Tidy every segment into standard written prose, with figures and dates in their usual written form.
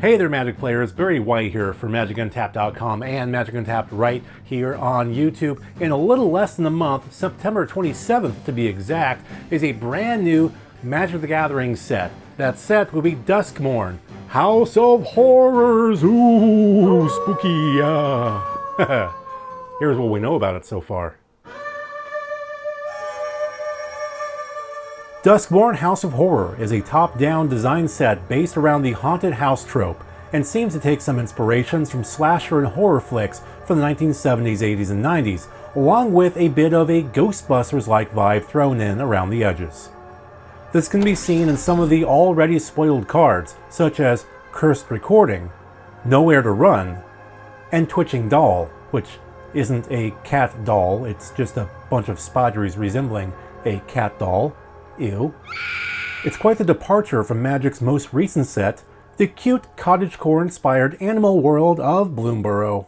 Hey there, Magic players. Barry White here for MagicUntapped.com and Magic Untapped right here on YouTube. In a little less than a month, September 27th to be exact, is a brand new Magic the Gathering set. That set will be Duskmourn, House of Horrors. Ooh, spooky. Here's what we know about it so far. Duskmourn House of Horror is a top-down design set based around the haunted house trope and seems to take some inspirations from slasher and horror flicks from the 1970s, 80s, and 90s, along with a bit of a Ghostbusters-like vibe thrown in around the edges. This can be seen in some of the already spoiled cards, such as Cursed Recording, Nowhere to Run, and Twitching Doll, which isn't a cat doll, it's just a bunch of spodgeries resembling a cat doll. Ew. It's quite the departure from Magic's most recent set, the cute cottagecore-inspired animal world of Bloomborough.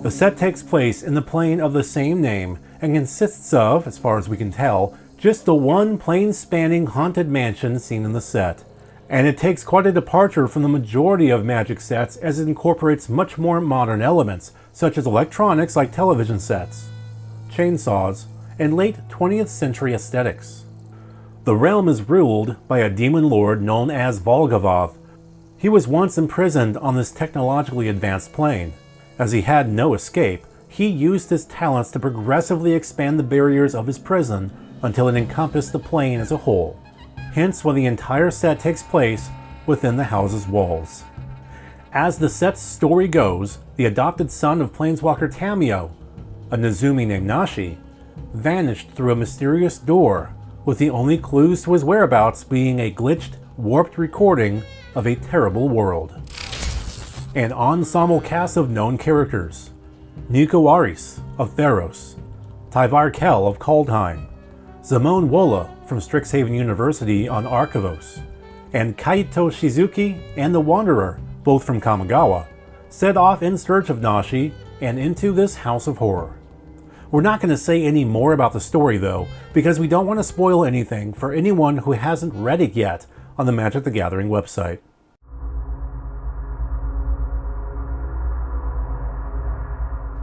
The set takes place in the plane of the same name and consists of, as far as we can tell, just the one plane-spanning haunted mansion seen in the set. And it takes quite a departure from the majority of Magic sets as it incorporates much more modern elements, such as electronics like television sets, chainsaws, and late 20th century aesthetics. The realm is ruled by a demon lord known as Volgavoth. He was once imprisoned on this technologically advanced plane. As he had no escape, he used his talents to progressively expand the barriers of his prison until it encompassed the plane as a whole. Hence why the entire set takes place within the house's walls. As the set's story goes, the adopted son of Planeswalker Tamiyo, a Nezumi named Nashi, vanished through a mysterious door, with the only clues to his whereabouts being a glitched, warped recording of a terrible world. An ensemble cast of known characters: Nico Aris of Theros, Tyvar Kell of Kaldheim, Zamon Wola from Strixhaven University on Archivos, and Kaito Shizuki and the Wanderer, both from Kamigawa, set off in search of Nashi and into this house of horror. We're not going to say any more about the story though, because we don't want to spoil anything for anyone who hasn't read it yet on the Magic the Gathering website.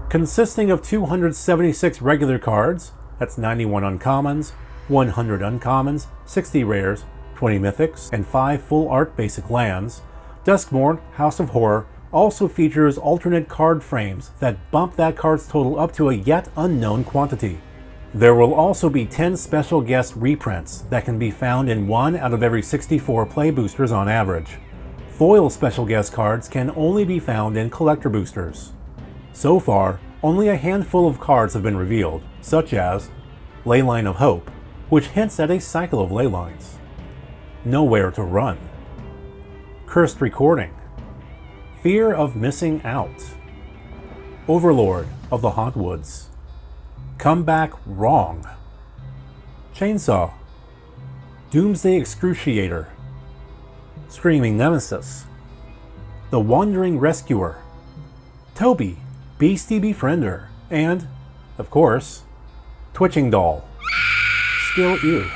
Consisting of 276 regular cards, that's 91 uncommons, 100 uncommons, 60 rares, 20 mythics, and 5 full art basic lands, Duskmourn House of Horror also features alternate card frames that bump that card's total up to a yet unknown quantity. There will also be 10 special guest reprints that can be found in 1 out of every 64 play boosters on average. Foil special guest cards can only be found in collector boosters. So far, only a handful of cards have been revealed, such as Leyline of Hope, which hints at a cycle of ley lines, Nowhere to Run, Cursed Recording, Fear of Missing Out, Overlord of the Hauntwoods, Come Back Wrong, Chainsaw, Doomsday Excruciator, Screaming Nemesis, The Wandering Rescuer, Toby, Beastie Befriender, and, of course, Twitching Doll. Still ew.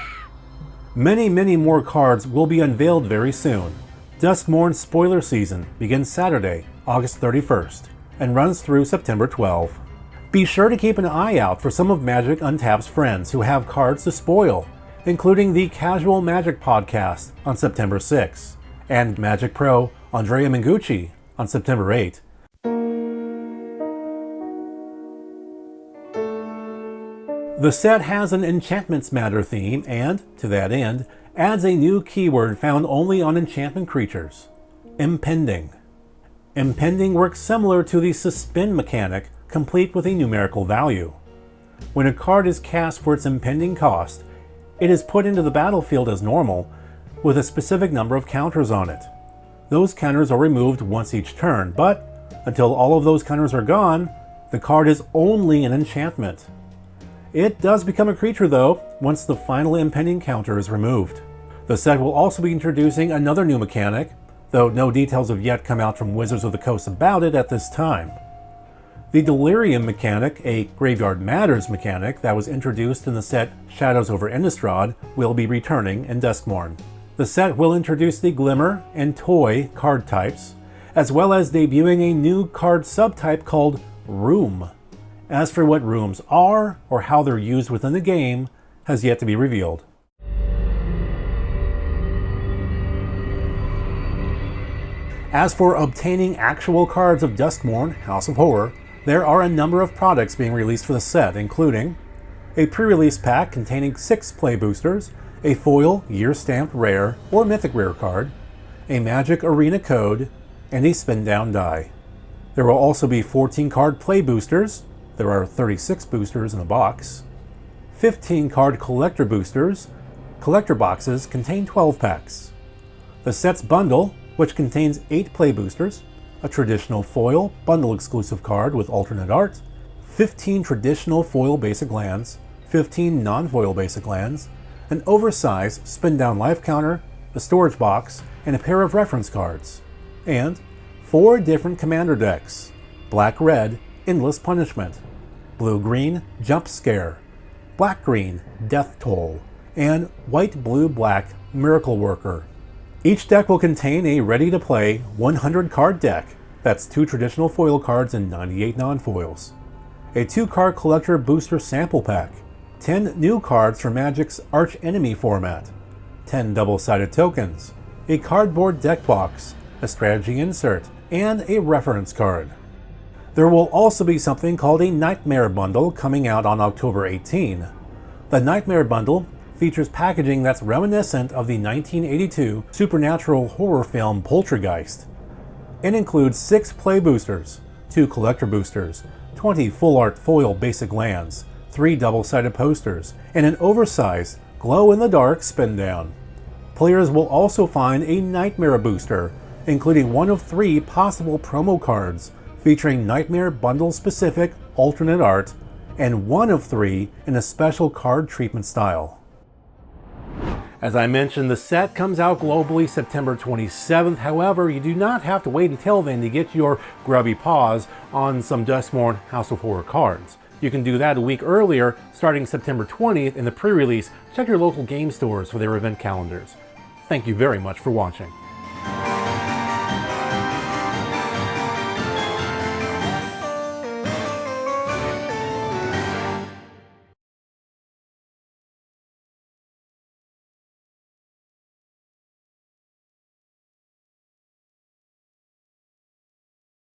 Many more cards will be unveiled very soon. Duskmourn spoiler season begins Saturday, August 31st, and runs through September 12. Be sure to keep an eye out for some of Magic Untapped's friends who have cards to spoil, including the Casual Magic podcast on September 6, and Magic Pro Andrea Mengucci on September 8. The set has an Enchantments Matter theme and, to that end, adds a new keyword found only on enchantment creatures: Impending. Impending works similar to the Suspend mechanic, complete with a numerical value. When a card is cast for its impending cost, it is put into the battlefield as normal, with a specific number of counters on it. Those counters are removed once each turn, but until all of those counters are gone, the card is only an enchantment. It does become a creature though, once the final impending counter is removed. The set will also be introducing another new mechanic, though no details have yet come out from Wizards of the Coast about it at this time. The Delirium mechanic, a Graveyard Matters mechanic that was introduced in the set Shadows over Innistrad, will be returning in Duskmourn. The set will introduce the Glimmer and Toy card types, as well as debuting a new card subtype called Room. As for what rooms are, or how they're used within the game, has yet to be revealed. As for obtaining actual cards of Duskmourn, House of Horror, there are a number of products being released for the set, including a pre-release pack containing 6 play boosters, a foil year-stamped rare or mythic rare card, a Magic Arena code, and a spin-down die. There will also be 14 card play boosters, there are 36 boosters in a box, 15 card collector boosters, collector boxes contain 12 packs. The set's bundle, which contains 8 play boosters, a traditional foil bundle exclusive card with alternate art, 15 traditional foil basic lands, 15 non-foil basic lands, an oversized spin-down life counter, a storage box, and a pair of reference cards, and 4 different commander decks: Black-Red, Endless Punishment, Blue-Green, Jump Scare, Black-Green, Death Toll, and White-Blue-Black, Miracle Worker. Each deck will contain a ready-to-play 100 card deck, that's 2 traditional foil cards and 98 non-foils, a 2-card collector booster sample pack, 10 new cards for Magic's Arch Enemy format, 10 double-sided tokens, a cardboard deck box, a strategy insert, and a reference card. There will also be something called a Nightmare Bundle coming out on October 18. The Nightmare Bundle features packaging that's reminiscent of the 1982 supernatural horror film Poltergeist. It includes 6 play boosters, 2 collector boosters, 20 full art foil basic lands, 3 double-sided posters, and an oversized glow-in-the-dark spin-down. Players will also find a Nightmare booster, including one of 3 possible promo cards featuring Nightmare Bundle-specific alternate art, and one of 3 in a special card treatment style. As I mentioned, the set comes out globally September 27th. However, you do not have to wait until then to get your grubby paws on some Duskmourn House of Horror cards. You can do that a week earlier, starting September 20th in the pre-release. Check your local game stores for their event calendars. Thank you very much for watching.